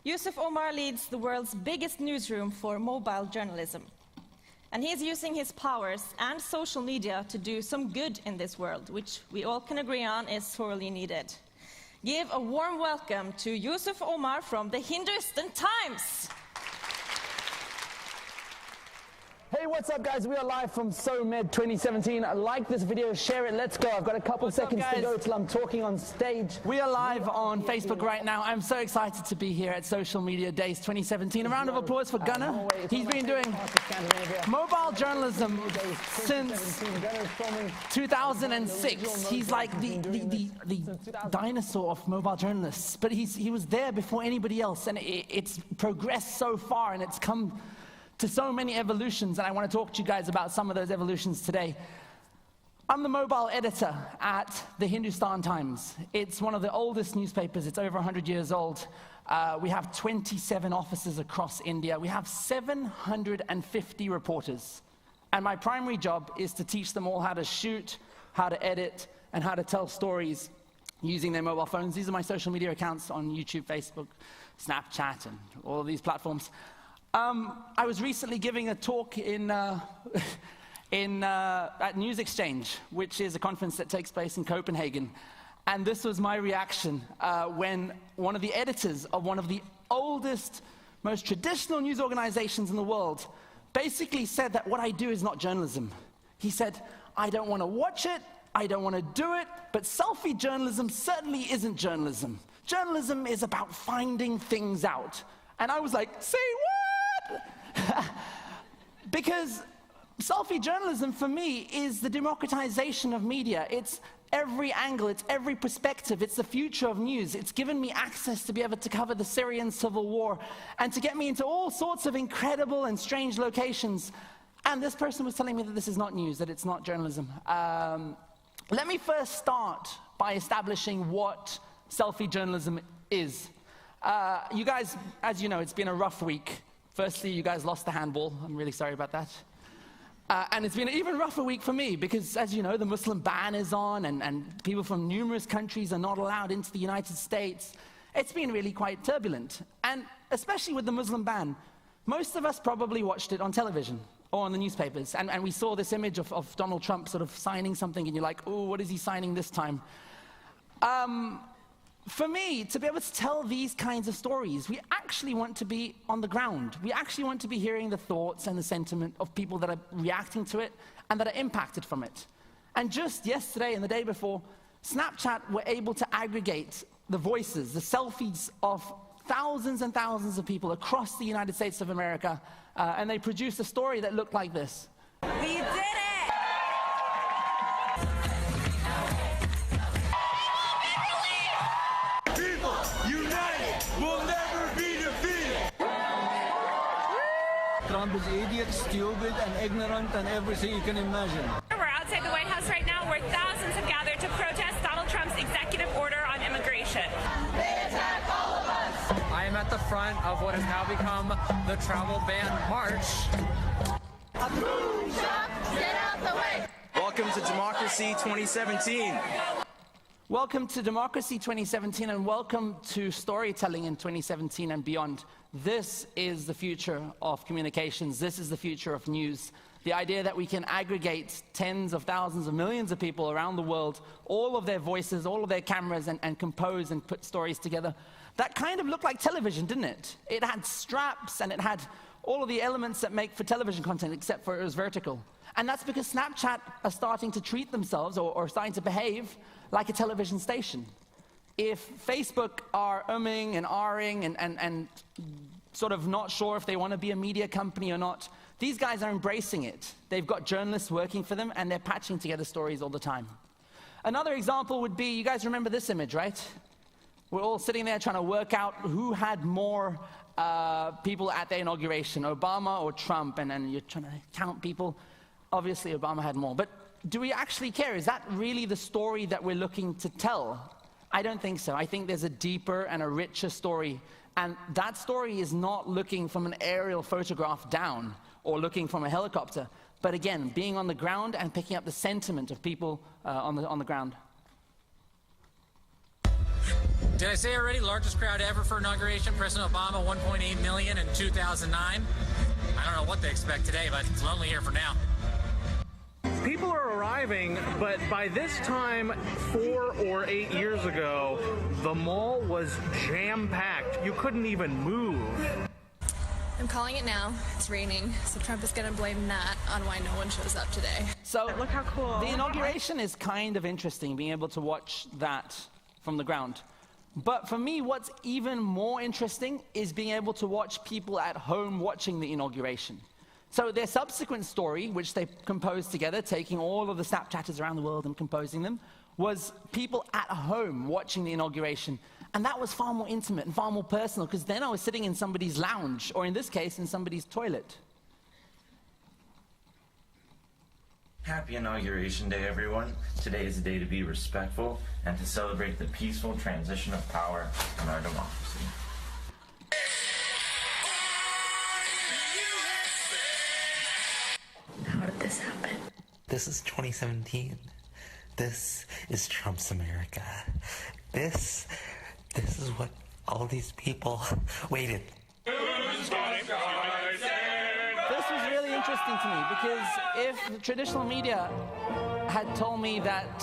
Yusuf Omar leads the world's biggest newsroom for mobile journalism. And he's using his powers and social media to do some good in this world, which we all can agree on is sorely needed. Give a warm welcome to Yusuf Omar from the Hindustan Times. Hey, what's up, guys? We are live from SOMED 2017. Like this video, share it, let's go. I've got a couple seconds to go till I'm talking on stage. We are live on Facebook right now. I'm so excited to be here at Social Media Days 2017. A round of applause for Gunnar. He's been doing mobile journalism since 2006. He's like the dinosaur of mobile journalists, but he was there before anybody else, and it's progressed so far, and it's come to so many evolutions, and I want to talk to you guys about some of those evolutions today. I'm the mobile editor at the Hindustan Times. It's one of the oldest newspapers. It's over 100 years old. We have 27 offices across India. We have 750 reporters. And my primary job is to teach them all how to shoot, how to edit, and how to tell stories using their mobile phones. These are my social media accounts on YouTube, Facebook, Snapchat, and all of these platforms. I was recently giving a talk at News Exchange, which is a conference that takes place in Copenhagen. And this was my reaction when one of the editors of one of the oldest, most traditional news organizations in the world basically said that what I do is not journalism. He said, I don't want to watch it, I don't want to do it, but selfie journalism certainly isn't journalism. Journalism is about finding things out. And I was like, say what? Because selfie journalism for me is the democratization of media. It's every angle, it's every perspective, it's the future of news. It's given me access to be able to cover the Syrian civil war and to get me into all sorts of incredible and strange locations. And this person was telling me that this is not news, that it's not journalism. Let me first start by establishing what selfie journalism is. You guys, as you know, it's been a rough week. Firstly, you guys lost the handball. I'm really sorry about that. And it's been an even rougher week for me because, as you know, the Muslim ban is on and people from numerous countries are not allowed into the United States. It's been really quite turbulent. And especially with the Muslim ban, most of us probably watched it on television or on the newspapers. And we saw this image of Donald Trump sort of signing something and you're like, oh, what is he signing this time? For me, to be able to tell these kinds of stories, we actually want to be on the ground. We actually want to be hearing the thoughts and the sentiment of people that are reacting to it and that are impacted from it. And just yesterday and the day before, Snapchat were able to aggregate the voices, the selfies of thousands and thousands of people across the United States of America, and they produced a story that looked like this. We did it! Trump is idiot, stupid, and ignorant, and everything you can imagine. We're outside the White House right now where thousands have gathered to protest Donald Trump's executive order on immigration. They attack all of us! I am at the front of what has now become the travel ban march. Get out the way! Welcome to Democracy 2017. Welcome to Democracy 2017 and welcome to storytelling in 2017 and beyond. This is the future of communications. This is the future of news. The idea that we can aggregate tens of thousands of millions of people around the world, all of their voices, all of their cameras, and compose and put stories together. That kind of looked like television, didn't it? It had straps and it had all of the elements that make for television content, except for it was vertical. And that's because Snapchat are starting to treat themselves or starting to behave like a television station. If Facebook are umming and ahhing and sort of not sure if they want to be a media company or not, these guys are embracing it. They've got journalists working for them and they're patching together stories all the time. Another example would be, you guys remember this image, right? We're all sitting there trying to work out who had more people at their inauguration, Obama or Trump, and then you're trying to count people. Obviously, Obama had more. But do we actually care? Is that really the story that we're looking to tell? I don't think so. I think there's a deeper and a richer story. And that story is not looking from an aerial photograph down or looking from a helicopter, but again, being on the ground and picking up the sentiment of people on the ground. Did I say already? Largest crowd ever for inauguration. President Obama, 1.8 million in 2009. I don't know what they expect today, but it's lonely here for now. People are arriving, but by this time, 4 or 8 years ago, the mall was jam-packed. You couldn't even move. I'm calling it now. It's raining, so Trump is going to blame that on why no one shows up today. So look how cool. The inauguration is kind of interesting, being able to watch that from the ground. But for me, what's even more interesting is being able to watch people at home watching the inauguration. So their subsequent story, which they composed together, taking all of the Snapchatters around the world and composing them, was people at home watching the inauguration. And that was far more intimate and far more personal, because then I was sitting in somebody's lounge, or in this case, in somebody's toilet. Happy Inauguration Day, everyone. Today is a day to be respectful and to celebrate the peaceful transition of power in our democracy. How did this happen? This is 2017. This is Trump's America. This is what all these people waited. This was really interesting to me, because if the traditional media had told me that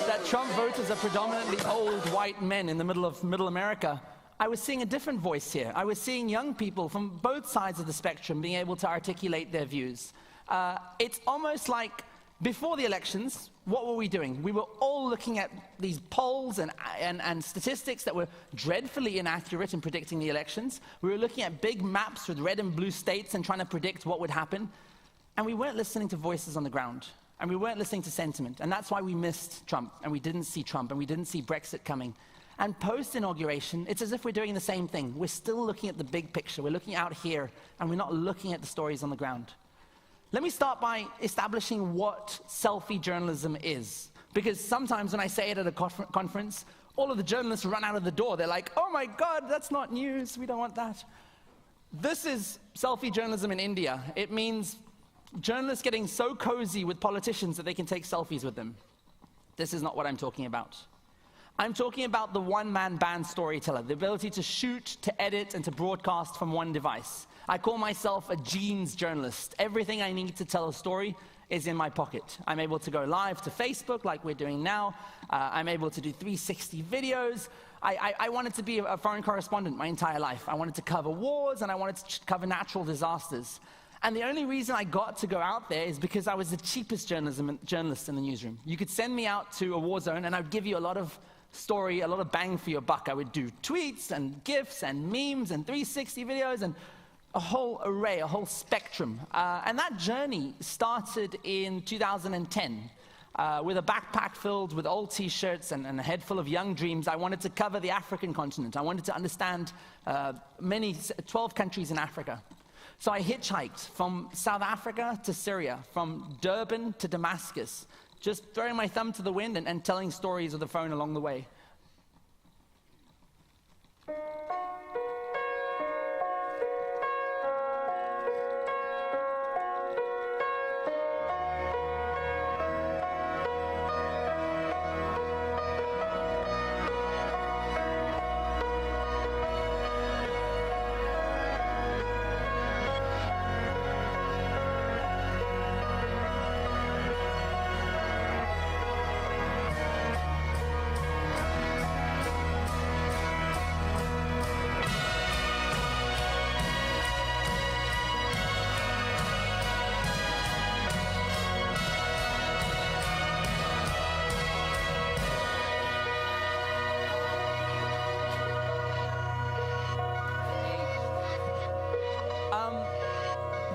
that Trump voters are predominantly old white men in the middle of middle America, I was seeing a different voice here. I was seeing young people from both sides of the spectrum being able to articulate their views. It's almost like before the elections, what were we doing? We were all looking at these polls and statistics that were dreadfully inaccurate in predicting the elections. We were looking at big maps with red and blue states and trying to predict what would happen. And we weren't listening to voices on the ground. And we weren't listening to sentiment. And that's why we missed Trump, and we didn't see Trump, and we didn't see Brexit coming. And post-inauguration, it's as if we're doing the same thing. We're still looking at the big picture. We're looking out here, and we're not looking at the stories on the ground. Let me start by establishing what selfie journalism is. Because sometimes when I say it at a conference, all of the journalists run out of the door. They're like, oh my God, that's not news. We don't want that. This is selfie journalism in India. It means journalists getting so cozy with politicians that they can take selfies with them. This is not what I'm talking about. I'm talking about the one-man band storyteller, the ability to shoot, to edit, and to broadcast from one device. I call myself a jeans journalist. Everything I need to tell a story is in my pocket. I'm able to go live to Facebook like we're doing now. I'm able to do 360 videos. I wanted to be a foreign correspondent my entire life. I wanted to cover wars, and I wanted to cover natural disasters. And the only reason I got to go out there is because I was the cheapest journalist in the newsroom. You could send me out to a war zone, and I would give you a lot of story, a lot of bang for your buck. I would do tweets and GIFs and memes and 360 videos and a whole array, a whole spectrum. And that journey started in 2010 with a backpack filled with old T-shirts and a head full of young dreams. I wanted to cover the African continent. I wanted to understand 12 countries in Africa. So I hitchhiked from South Africa to Syria, from Durban to Damascus, just throwing my thumb to the wind and telling stories with the phone along the way.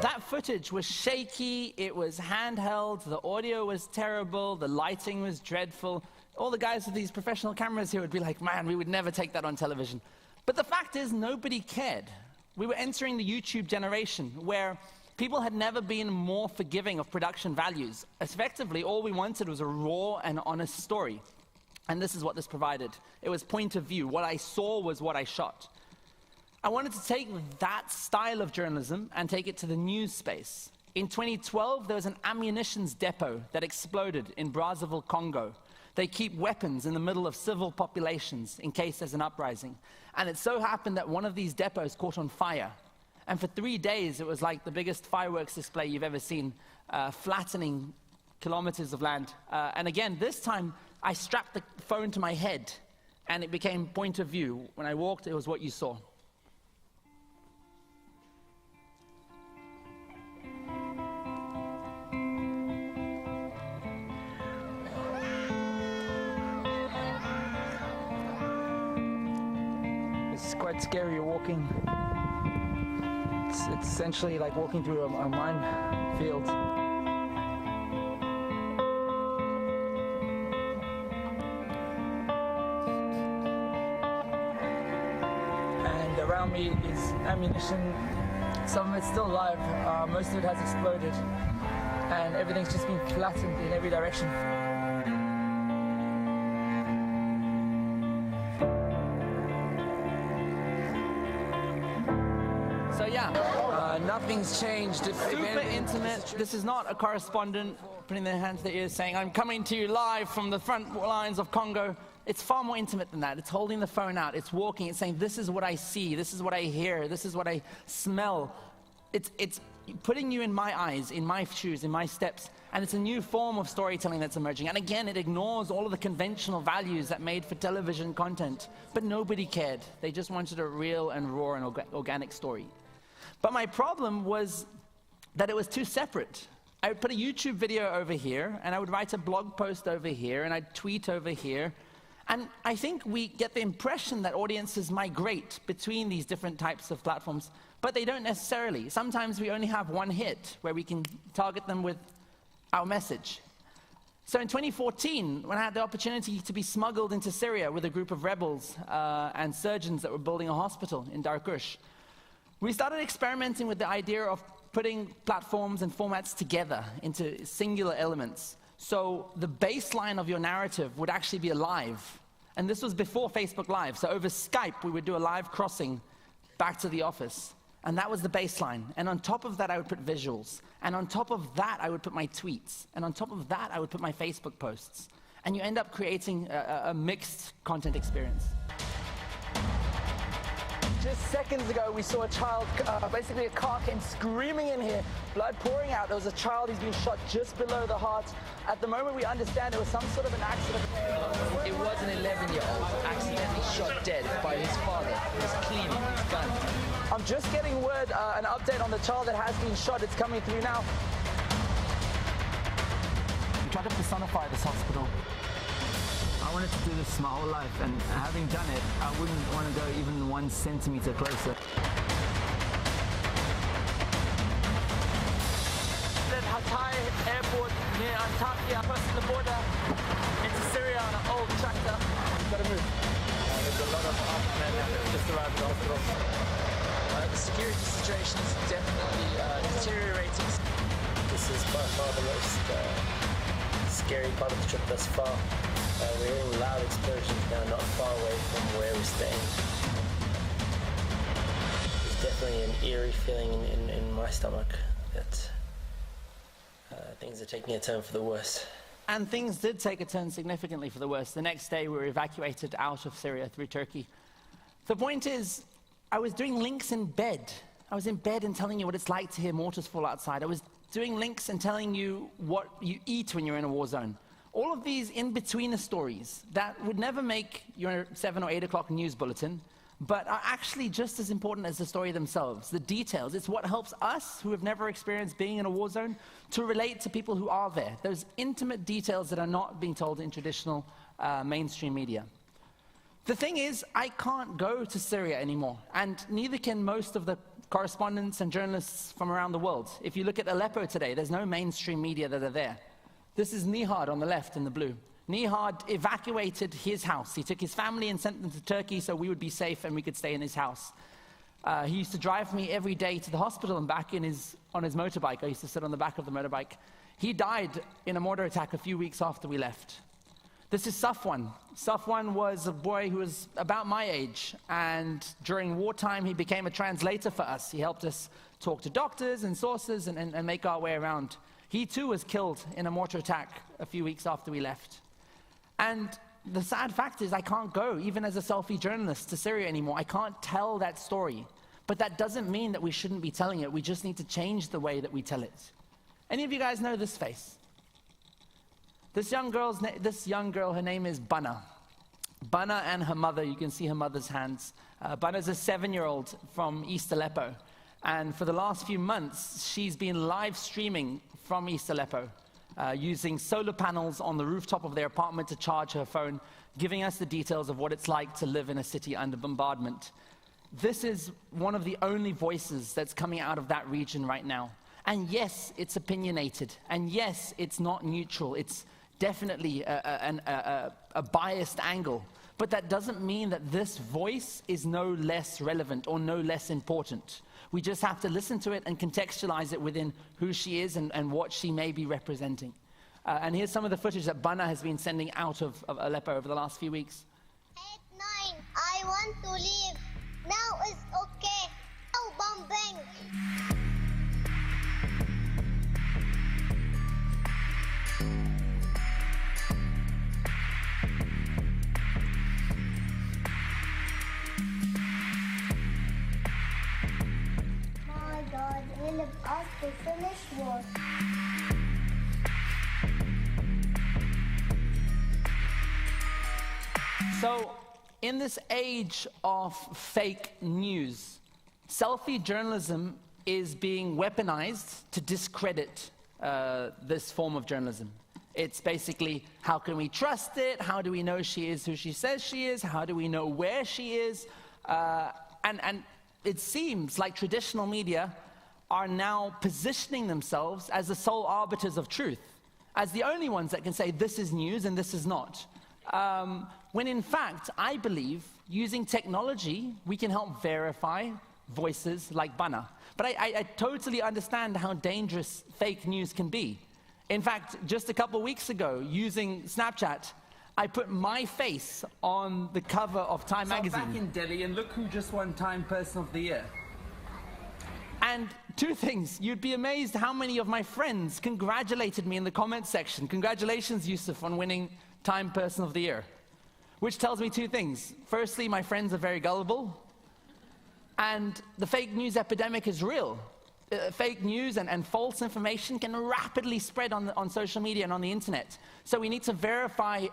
That footage was shaky, it was handheld, the audio was terrible, the lighting was dreadful. All the guys with these professional cameras here would be like, man, we would never take that on television. But the fact is, nobody cared. We were entering the YouTube generation, where people had never been more forgiving of production values. Effectively, all we wanted was a raw and honest story. And this is what this provided. It was point of view. What I saw was what I shot. I wanted to take that style of journalism and take it to the news space. In 2012, there was an ammunitions depot that exploded in Brazzaville, Congo. They keep weapons in the middle of civil populations in case there's an uprising. And it so happened that one of these depots caught on fire. And for 3 days, it was like the biggest fireworks display you've ever seen, flattening kilometers of land. And again, this time, I strapped the phone to my head, and it became point of view. When I walked, it was what you saw. It's quite scary. You're walking. It's essentially like walking through a minefield. And around me is ammunition. Some of it's still alive. Most of it has exploded. And everything's just been flattened in every direction. So yeah, nothing's changed. Super intimate. This is not a correspondent putting their hands to their ears saying, I'm coming to you live from the front lines of Congo. It's far more intimate than that. It's holding the phone out. It's walking. It's saying, this is what I see. This is what I hear. This is what I smell. It's putting you in my eyes, in my shoes, in my steps. And it's a new form of storytelling that's emerging. And again, it ignores all of the conventional values that made for television content. But nobody cared. They just wanted a real and raw and organic story. But my problem was that it was too separate. I would put a YouTube video over here, and I would write a blog post over here, and I'd tweet over here. And I think we get the impression that audiences migrate between these different types of platforms, but they don't necessarily. Sometimes we only have one hit where we can target them with our message. So in 2014, when I had the opportunity to be smuggled into Syria with a group of rebels and surgeons that were building a hospital in Darkush, we started experimenting with the idea of putting platforms and formats together into singular elements. So the baseline of your narrative would actually be alive. And this was before Facebook Live. So over Skype, we would do a live crossing back to the office. And that was the baseline. And on top of that, I would put visuals. And on top of that, I would put my tweets. And on top of that, I would put my Facebook posts. And you end up creating a mixed content experience. Just seconds ago, we saw a child, basically a car came screaming in here, blood pouring out. There was a child who's been shot just below the heart. At the moment, we understand it was some sort of an accident. It was an 11-year-old accidentally shot dead by his father, who was cleaning his gun. I'm just getting word, an update on the child that has been shot. It's coming through now. We tried to personify this hospital. I wanted to do this my whole life, and having done it, I wouldn't want to go even 1 centimeter closer. At Hatay Airport near Antakya, crossing the border into Syria on an old tractor. Gotta move. There's a lot of men that just arrived at the hospital. The security situation is definitely deteriorating. This is by far the most scary part of the trip thus far. We're hearing loud explosions now, not far away from where we're staying. There's definitely an eerie feeling in my stomach that things are taking a turn for the worse. And things did take a turn significantly for the worse. The next day, we were evacuated out of Syria through Turkey. The point is, I was doing links in bed. I was in bed and telling you what it's like to hear mortars fall outside. I was doing links and telling you what you eat when you're in a war zone. All of these in-betweener stories that would never make your 7 or 8 o'clock news bulletin, but are actually just as important as the story themselves, the details. It's what helps us, who have never experienced being in a war zone, to relate to people who are there. Those intimate details that are not being told in traditional mainstream media. The thing is, I can't go to Syria anymore, and neither can most of the correspondents and journalists from around the world. If you look at Aleppo today, there's no mainstream media that are there. This is Nihad on the left in the blue. Nihad evacuated his house. He took his family and sent them to Turkey so we would be safe and we could stay in his house. He used to drive me every day to the hospital and back on his motorbike. I used to sit on the back of the motorbike. He died in a mortar attack a few weeks after we left. This is Safwan. Safwan was a boy who was about my age, and during wartime he became a translator for us. He helped us talk to doctors and sources and make our way around. He too was killed in a mortar attack a few weeks after we left. And the sad fact is I can't go, even as a selfie journalist, to Syria anymore. I can't tell that story. But that doesn't mean that we shouldn't be telling it. We just need to change the way that we tell it. Any of you guys know this face? This young girl, her name is Bana. Bana and her mother, you can see her mother's hands. Bana's a 7-year-old from East Aleppo. And for the last few months, she's been live streaming from East Aleppo, using solar panels on the rooftop of their apartment to charge her phone, giving us the details of what it's like to live in a city under bombardment. This is one of the only voices that's coming out of that region right now. And yes, it's opinionated. And yes, it's not neutral. It's definitely a biased angle. But that doesn't mean that this voice is no less relevant or no less important. We just have to listen to it and contextualize it within who she is and what she may be representing. And here's some of the footage that Bana has been sending out of Aleppo over the last few weeks. 8, 9, I want to leave. Now it's okay. No bombing. My God, will us to finish war. So, in this age of fake news, selfie journalism is being weaponized to discredit this form of journalism. It's basically, how can we trust it? How do we know she is who she says she is? How do we know where she is? And it seems like traditional media are now positioning themselves as the sole arbiters of truth, as the only ones that can say this is news and this is not. When in fact, I believe, using technology, we can help verify voices like Bana. But I totally understand how dangerous fake news can be. In fact, just a couple weeks ago, using Snapchat, I put my face on the cover of Time magazine. Back in Delhi, and look who just won Time Person of the Year. And two things. You'd be amazed how many of my friends congratulated me in the comments section. Congratulations, Yusuf, on winning Time Person of the Year. Which tells me two things. Firstly, my friends are very gullible. And the fake news epidemic is real. Fake news and false information can rapidly spread on social media and on the internet. So we need to verify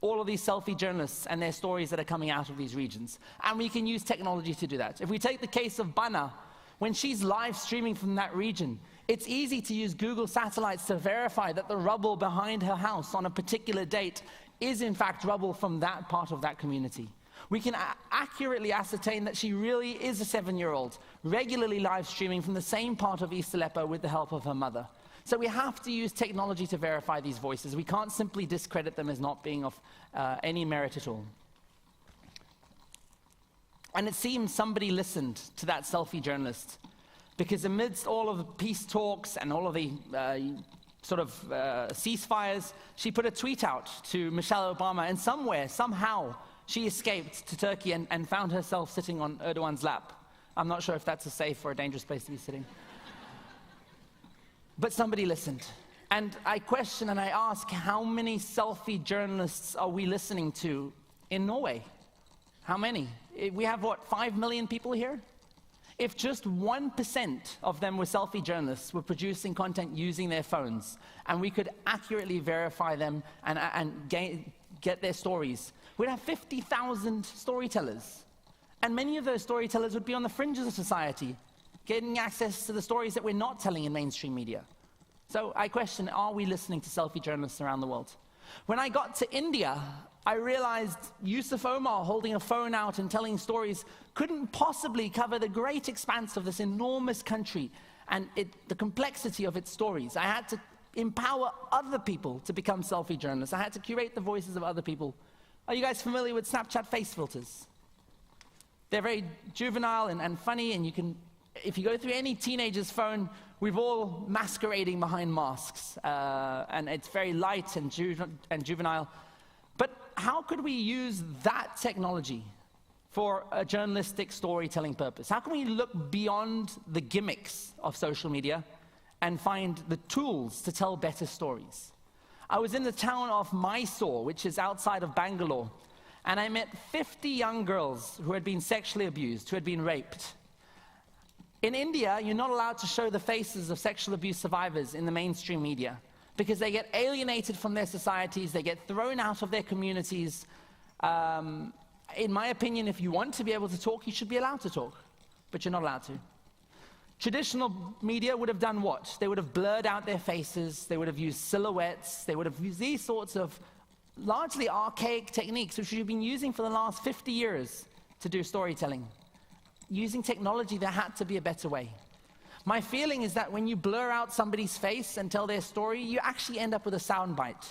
all of these selfie journalists and their stories that are coming out of these regions. And we can use technology to do that. If we take the case of Bana, when she's live streaming from that region, it's easy to use Google satellites to verify that the rubble behind her house on a particular date is in fact rubble from that part of that community. We can accurately ascertain that she really is a 7-year-old, regularly live streaming from the same part of East Aleppo with the help of her mother. So we have to use technology to verify these voices. We can't simply discredit them as not being of any merit at all. And it seems somebody listened to that selfie journalist, because amidst all of the peace talks and all of the ceasefires, she put a tweet out to Michelle Obama, and somehow, she escaped to Turkey and found herself sitting on Erdogan's lap. I'm not sure if that's a safe or a dangerous place to be sitting. But somebody listened. And I question and I ask, how many selfie journalists are we listening to in Norway? How many? We have, what, 5 million people here? If just 1% of them were selfie journalists, were producing content using their phones, and we could accurately verify them and get their stories, we'd have 50,000 storytellers. And many of those storytellers would be on the fringes of society, getting access to the stories that we're not telling in mainstream media. So I question, are we listening to selfie journalists around the world? When I got to India, I realized Yusuf Omar holding a phone out and telling stories couldn't possibly cover the great expanse of this enormous country and the complexity of its stories. I had to empower other people to become selfie journalists. I had to curate the voices of other people. Are you guys familiar with Snapchat face filters? They're very juvenile and funny, and you can, if you go through any teenager's phone, we've all masquerading behind masks, and it's very light and juvenile. But how could we use that technology for a journalistic storytelling purpose? How can we look beyond the gimmicks of social media and find the tools to tell better stories? I was in the town of Mysore, which is outside of Bangalore, and I met 50 young girls who had been sexually abused, who had been raped. In India, you're not allowed to show the faces of sexual abuse survivors in the mainstream media because they get alienated from their societies, they get thrown out of their communities. In my opinion, if you want to be able to talk, you should be allowed to talk, but you're not allowed to. Traditional media would have done what? They would have blurred out their faces, they would have used silhouettes, they would have used these sorts of largely archaic techniques which we've been using for the last 50 years to do storytelling. Using technology, there had to be a better way. My feeling is that when you blur out somebody's face and tell their story, you actually end up with a soundbite.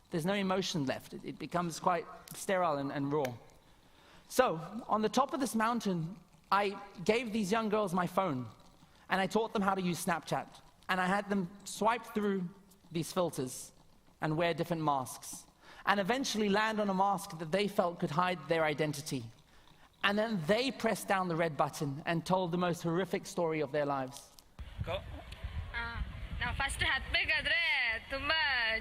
There's no emotion left. It becomes quite sterile and raw. So, on the top of this mountain, I gave these young girls my phone, and I taught them how to use Snapchat. And I had them swipe through these filters and wear different masks, and eventually land on a mask that they felt could hide their identity. And then they pressed down the red button and told the most horrific story of their lives. Go. Now first hatbegadre tumba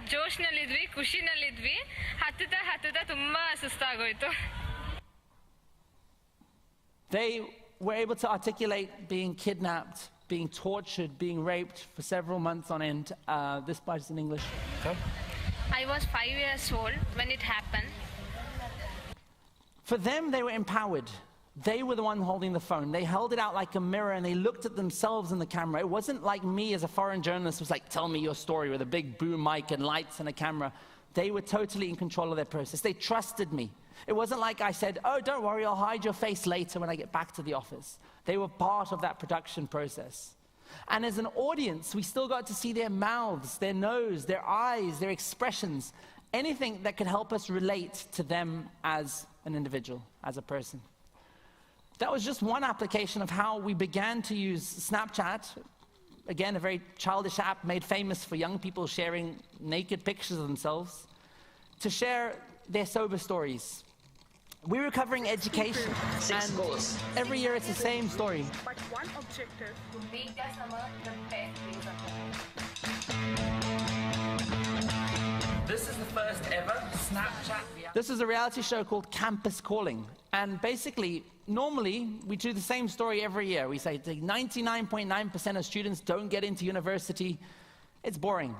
joshnalidvi khushinalidvi hatuda tumba sustagoytu. They were able to articulate being kidnapped, being tortured, being raped for several months on end. This part is in English. Go. I was 5 years old when it happened. For them, they were empowered. They were the one holding the phone. They held it out like a mirror and they looked at themselves in the camera. It wasn't like me as a foreign journalist was like, tell me your story with a big boom mic and lights and a camera. They were totally in control of their process. They trusted me. It wasn't like I said, oh, don't worry, I'll hide your face later when I get back to the office. They were part of that production process. And as an audience, we still got to see their mouths, their nose, their eyes, their expressions, anything that could help us relate to them as an individual, as a person. That was just one application of how we began to use Snapchat, again, a very childish app made famous for young people sharing naked pictures of themselves, to share their sober stories. We were covering education, and every year it's the same story. But one objective: to make their summer the best days of their life. This is the first ever Snapchat. This is a reality show called Campus Calling. And basically, normally, we do the same story every year. We say 99.9% of students don't get into university. It's boring.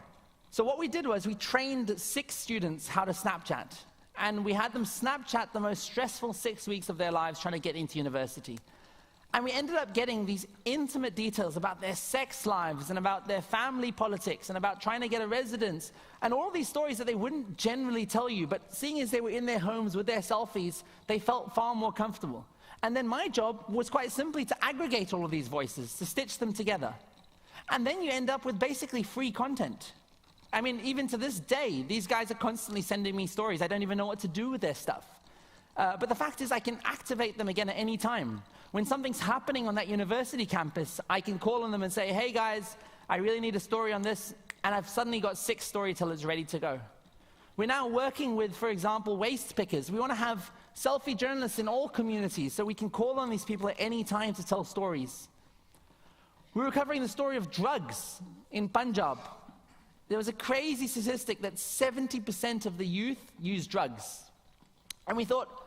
So what we did was we trained 6 students how to Snapchat. And we had them Snapchat the most stressful 6 weeks of their lives trying to get into university. And we ended up getting these intimate details about their sex lives and about their family politics and about trying to get a residence and all these stories that they wouldn't generally tell you, but seeing as they were in their homes with their selfies, they felt far more comfortable. And then my job was quite simply to aggregate all of these voices, to stitch them together. And then you end up with basically free content. I mean, even to this day, these guys are constantly sending me stories. I don't even know what to do with their stuff. But the fact is I can activate them again at any time. When something's happening on that university campus, I can call on them and say, hey guys, I really need a story on this, and I've suddenly got 6 storytellers ready to go. We're now working with, for example, waste pickers. We want to have selfie journalists in all communities, so we can call on these people at any time to tell stories. We were covering the story of drugs in Punjab. There was a crazy statistic that 70% of the youth use drugs. And we thought,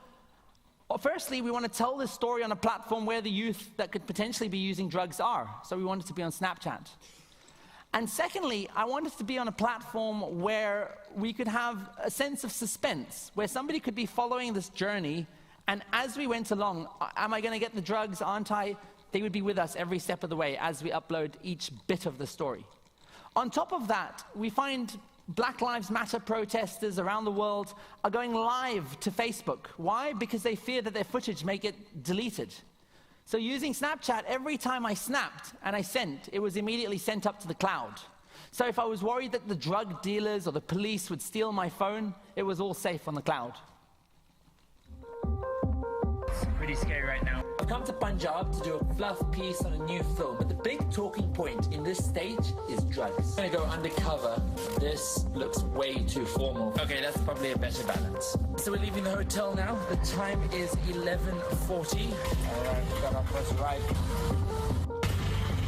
well, firstly, we want to tell this story on a platform where the youth that could potentially be using drugs are. So we wanted to be on Snapchat. And secondly, I wanted to be on a platform where we could have a sense of suspense, where somebody could be following this journey, and as we went along, am I going to get the drugs, aren't I? They would be with us every step of the way as we upload each bit of the story. On top of that, we find Black Lives Matter protesters around the world are going live to Facebook. Why? Because they fear that their footage may get deleted. So using Snapchat, every time I snapped and I sent, it was immediately sent up to the cloud. So if I was worried that the drug dealers or the police would steal my phone, it was all safe on the cloud. It's pretty scary right now. I've come to Punjab to do a fluff piece on a new film, but the big talking point in this stage is drugs. I'm gonna go undercover. This looks way too formal. Okay, that's probably a better balance. So we're leaving the hotel now. The time is 11:40. Alright, we got our first ride.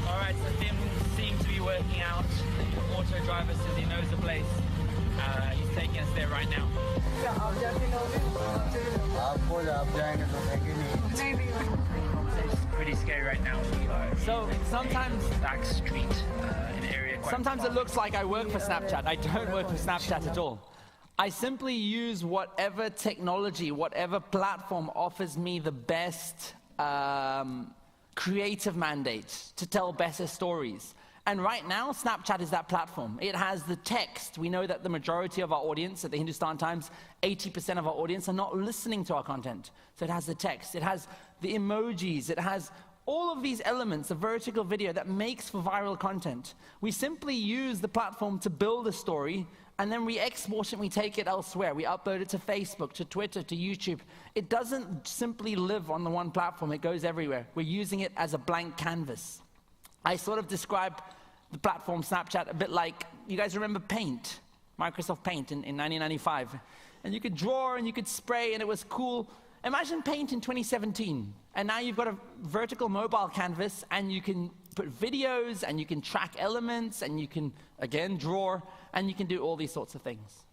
Alright, so things seem to be working out. The auto driver says he knows the place. He's taking us there right now. It's pretty scary right now. We are So sometimes back street in an area. Sometimes it looks like I work for Snapchat. I don't work for Snapchat at all. I simply use whatever technology, whatever platform offers me the best creative mandate to tell better stories. And right now, Snapchat is that platform. It has the text. We know that the majority of our audience at the Hindustan Times, 80% of our audience are not listening to our content. So it has the text, it has the emojis, it has all of these elements of vertical video that makes for viral content. We simply use the platform to build a story, and then we export it and we take it elsewhere. We upload it to Facebook, to Twitter, to YouTube. It doesn't simply live on the one platform, it goes everywhere. We're using it as a blank canvas. I sort of describe the platform Snapchat a bit like, you guys remember Paint, Microsoft Paint in 1995? And you could draw and you could spray and it was cool. Imagine Paint in 2017, and now you've got a vertical mobile canvas and you can put videos and you can track elements and you can, again, draw, and you can do all these sorts of things.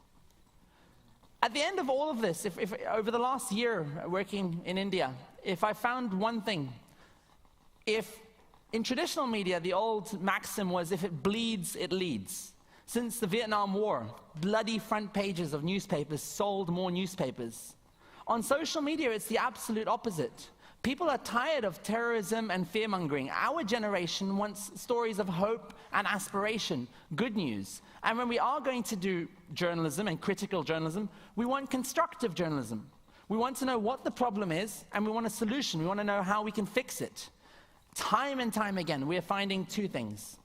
At the end of all of this, if over the last year working in India, if I found one thing, in traditional media, the old maxim was, if it bleeds, it leads. Since the Vietnam War, bloody front pages of newspapers sold more newspapers. On social media, it's the absolute opposite. People are tired of terrorism and fear-mongering. Our generation wants stories of hope and aspiration, good news. And when we are going to do journalism and critical journalism, we want constructive journalism. We want to know what the problem is, and we want a solution. We want to know how we can fix it. Time and time again, we are finding two things.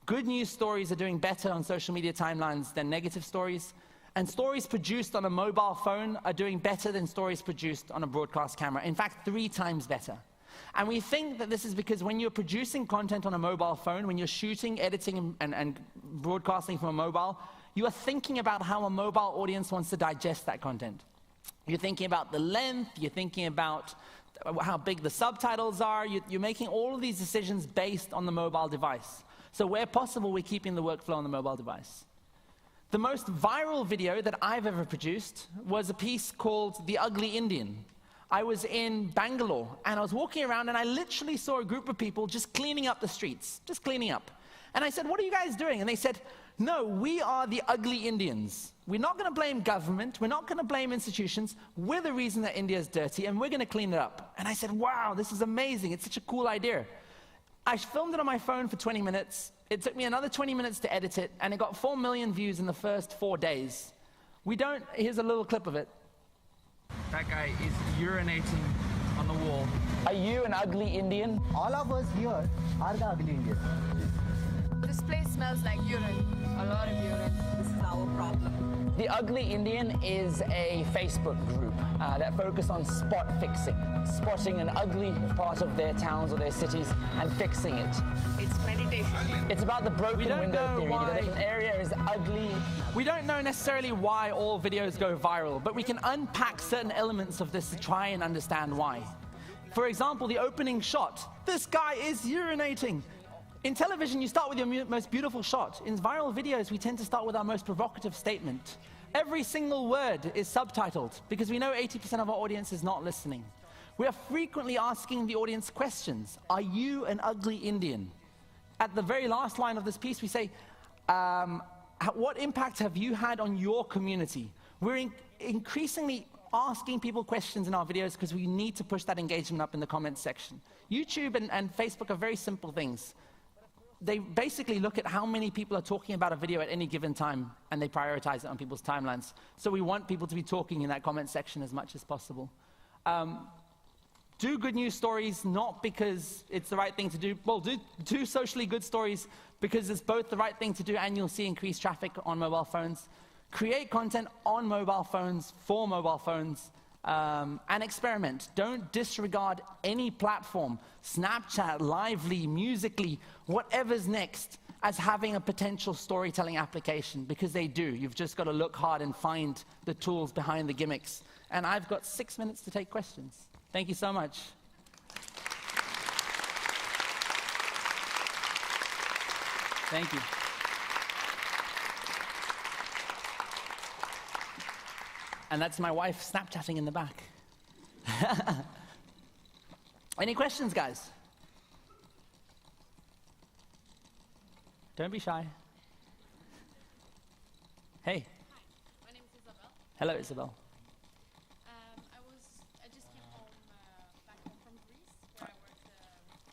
Good news stories are doing better on social media timelines than negative stories, and stories produced on a mobile phone are doing better than stories produced on a broadcast camera. In fact, 3 times better. And we think that this is because when you're producing content on a mobile phone, when you're shooting, editing, and broadcasting from a mobile, you are thinking about how a mobile audience wants to digest that content. You're thinking about the length, you're thinking about how big the subtitles are, you're making all of these decisions based on the mobile device. So where possible, we're keeping the workflow on the mobile device. The most viral video that I've ever produced was a piece called The Ugly Indian. I was in Bangalore, and I was walking around, and I literally saw a group of people just cleaning up the streets, just cleaning up. And I said, "What are you guys doing?" And they said, "No, we are the ugly Indians. We're not going to blame government, we're not going to blame institutions, we're the reason that India is dirty, and we're going to clean it up." And I said, "Wow, this is amazing, it's such a cool idea." I filmed it on my phone for 20 minutes. It took me another 20 minutes to edit it, and it got 4 million views in the first 4 days. Here's a little clip of it. That guy is urinating on the wall. Are you an ugly Indian? All of us here are the ugly Indians. This place smells like urine. A lot of urine. This is our problem. The Ugly Indian is a Facebook group that focus on spot fixing, spotting an ugly part of their towns or their cities and fixing it. It's meditation. It's about the broken window theory, that if an area is ugly. We don't know necessarily why all videos go viral, but we can unpack certain elements of this to try and understand why. For example, the opening shot. This guy is urinating. In television, you start with your most beautiful shot. In viral videos, we tend to start with our most provocative statement. Every single word is subtitled because we know 80% of our audience is not listening. We are frequently asking the audience questions. Are you an ugly Indian? At the very last line of this piece, we say, what impact have you had on your community? We're increasingly asking people questions in our videos because we need to push that engagement up in the comments section. YouTube and Facebook are very simple things. They basically look at how many people are talking about a video at any given time, and they prioritize it on people's timelines. So we want people to be talking in that comment section as much as possible. Do good news stories, not because it's the right thing to do. Well, do socially good stories because it's both the right thing to do and you'll see increased traffic on mobile phones. Create content on mobile phones, for mobile phones, and experiment. Don't disregard any platform, Snapchat, Lively, Musical.ly, whatever's next, as having a potential storytelling application, because they do. You've just got to look hard and find the tools behind the gimmicks. And I've got 6 minutes to take questions. Thank you so much. Thank you. And that's my wife Snapchatting in the back. Any questions, guys? Don't be shy. Hey. Hi, my name is Isabel. Hello, Isabel. I just came home, back home from Greece, where I worked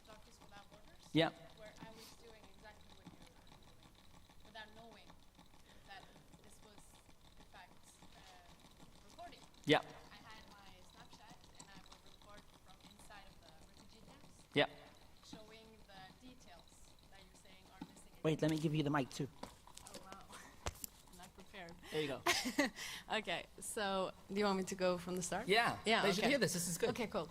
Doctors Without Borders. Yeah. Where I was doing exactly what you're doing, without knowing that this was, in fact, recording. Yeah. I had my Snapchat, and I would record from inside of the refugee camps. Yeah. Showing the details that you're saying are missing. Wait, let me give you the mic too. Oh wow, I'm not prepared. There you go. Okay, so do you want me to go from the start? Yeah. Yeah. They should okay. hear this. This is good. Okay, cool.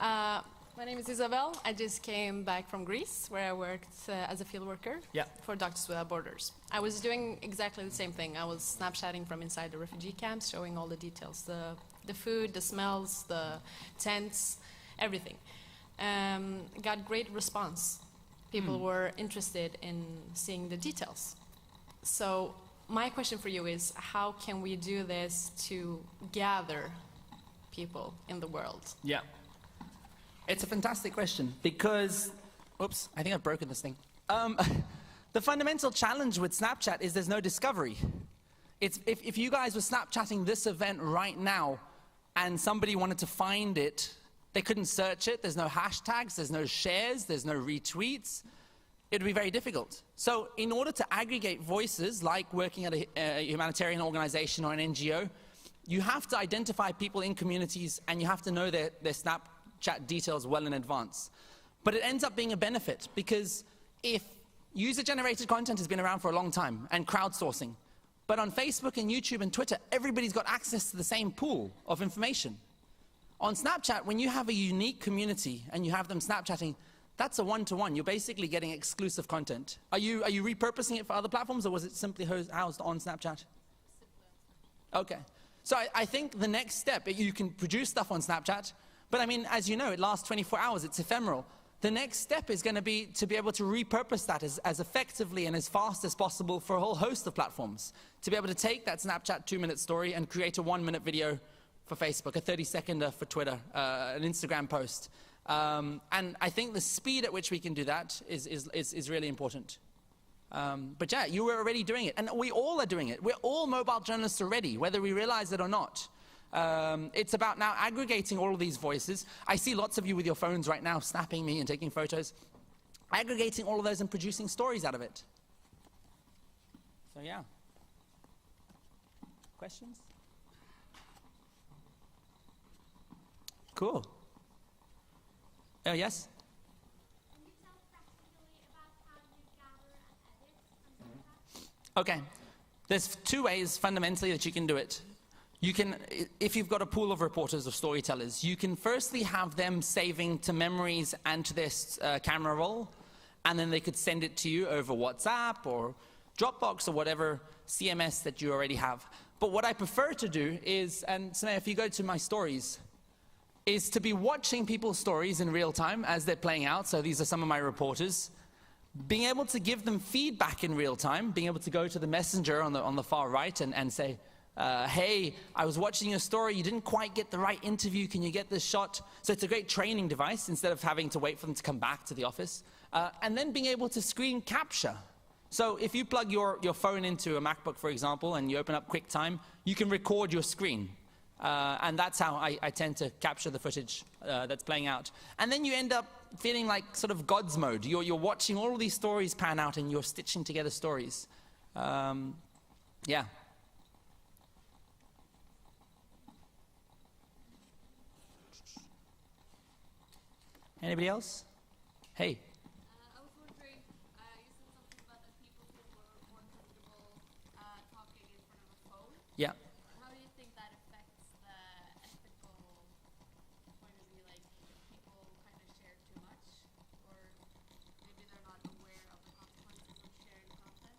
My name is Isabel. I just came back from Greece, where I worked as a field worker for Doctors Without Borders. I was doing exactly the same thing. I was Snapchatting from inside the refugee camps, showing all the details, the food, the smells, the tents, everything. Got great response. People were interested in seeing the details. So my question for you is, how can we do this to gather people in the world? Yeah. It's a fantastic question because, oops, I think I've broken this thing. The fundamental challenge with Snapchat is there's no discovery. If you guys were Snapchatting this event right now and somebody wanted to find it, they couldn't search it, there's no hashtags, there's no shares, there's no retweets. It would be very difficult. So in order to aggregate voices, like working at a humanitarian organization or an NGO, you have to identify people in communities and you have to know their Snapchat details well in advance. But it ends up being a benefit because if user-generated content has been around for a long time and crowdsourcing, but on Facebook and YouTube and Twitter, everybody's got access to the same pool of information. On Snapchat, when you have a unique community and you have them Snapchatting, that's a one-to-one. You're basically getting exclusive content. Are you repurposing it for other platforms, or was it simply housed on Snapchat? Okay. So I think the next step, you can produce stuff on Snapchat, but I mean, as you know, it lasts 24 hours, it's ephemeral. The next step is going to be to be able to repurpose that as effectively and as fast as possible for a whole host of platforms. To be able to take that Snapchat 2-minute story and create a 1-minute video for Facebook, a 30-seconder for Twitter, an Instagram post. And I think the speed at which we can do that is really important. But yeah, you were already doing it, and we all are doing it. We're all mobile journalists already, whether we realize it or not. It's about now aggregating all of these voices. I see lots of you with your phones right now snapping me and taking photos. Aggregating all of those and producing stories out of it. So yeah. Questions? Cool. Oh, yes? Okay. There's two ways fundamentally that you can do it. You can, if you've got a pool of reporters or storytellers, you can firstly have them saving to memories and to this camera roll, and then they could send it to you over WhatsApp or Dropbox or whatever CMS that you already have. But what I prefer to do is, and Samaya, if you go to my stories, is to be watching people's stories in real time as they're playing out. So these are some of my reporters. Being able to give them feedback in real time, being able to go to the messenger on the far right and say, hey, I was watching your story, you didn't quite get the right interview, can you get this shot? So it's a great training device instead of having to wait for them to come back to the office. And then being able to screen capture. So if you plug your phone into a MacBook, for example, and you open up QuickTime, you can record your screen. And that's how I tend to capture the footage that's playing out. And then you end up feeling like sort of God's mode. You're watching all of these stories pan out and you're stitching together stories. Yeah. Anybody else? Hey. I was wondering, you said something about that people feel more comfortable talking in front of a phone. Yeah. How do you think that affects the ethical point of view? Like, people kind of share too much, or maybe they're not aware of the consequences of sharing content?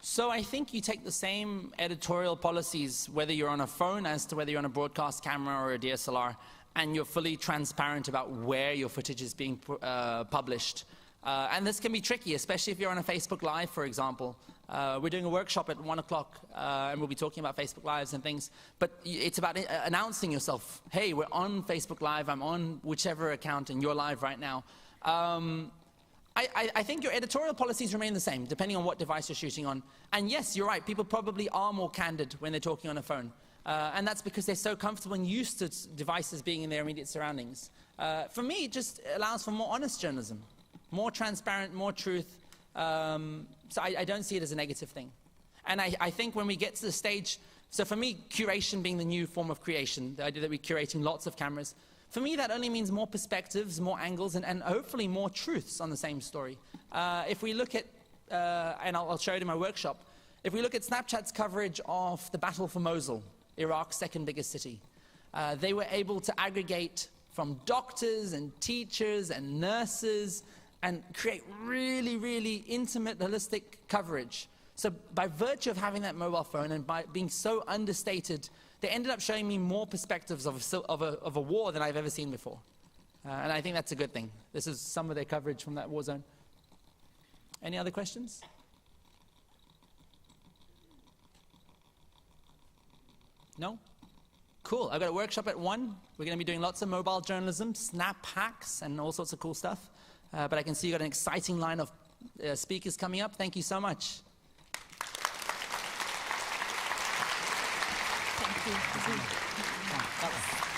So I think you take the same editorial policies, whether you're on a phone as to whether you're on a broadcast camera or a DSLR, and you're fully transparent about where your footage is being published. And this can be tricky, especially if you're on a Facebook Live, for example. We're doing a workshop at 1 o'clock, and we'll be talking about Facebook Lives and things. But it's about announcing yourself. Hey, we're on Facebook Live. I'm on whichever account, and you're live right now. I think your editorial policies remain the same, depending on what device you're shooting on. And yes, you're right. People probably are more candid when they're talking on a phone. And that's because they're so comfortable and used to devices being in their immediate surroundings. For me, it just allows for more honest journalism, more transparent, more truth. So I don't see it as a negative thing. And I think when we get to the stage, so for me, curation being the new form of creation, the idea that we're curating lots of cameras, for me that only means more perspectives, more angles, and hopefully more truths on the same story. If we look at, and I'll show it in my workshop, if we look at Snapchat's coverage of the battle for Mosul, Iraq's second biggest city, they were able to aggregate from doctors and teachers and nurses and create really, really intimate, holistic coverage. So by virtue of having that mobile phone and by being so understated, they ended up showing me more perspectives of a war than I've ever seen before. And I think that's a good thing. This is some of their coverage from that war zone. Any other questions? No? Cool. I've got a workshop at 1. We're going to be doing lots of mobile journalism, snap hacks, and all sorts of cool stuff. But I can see you've got an exciting line of speakers coming up. Thank you so much. Thank you.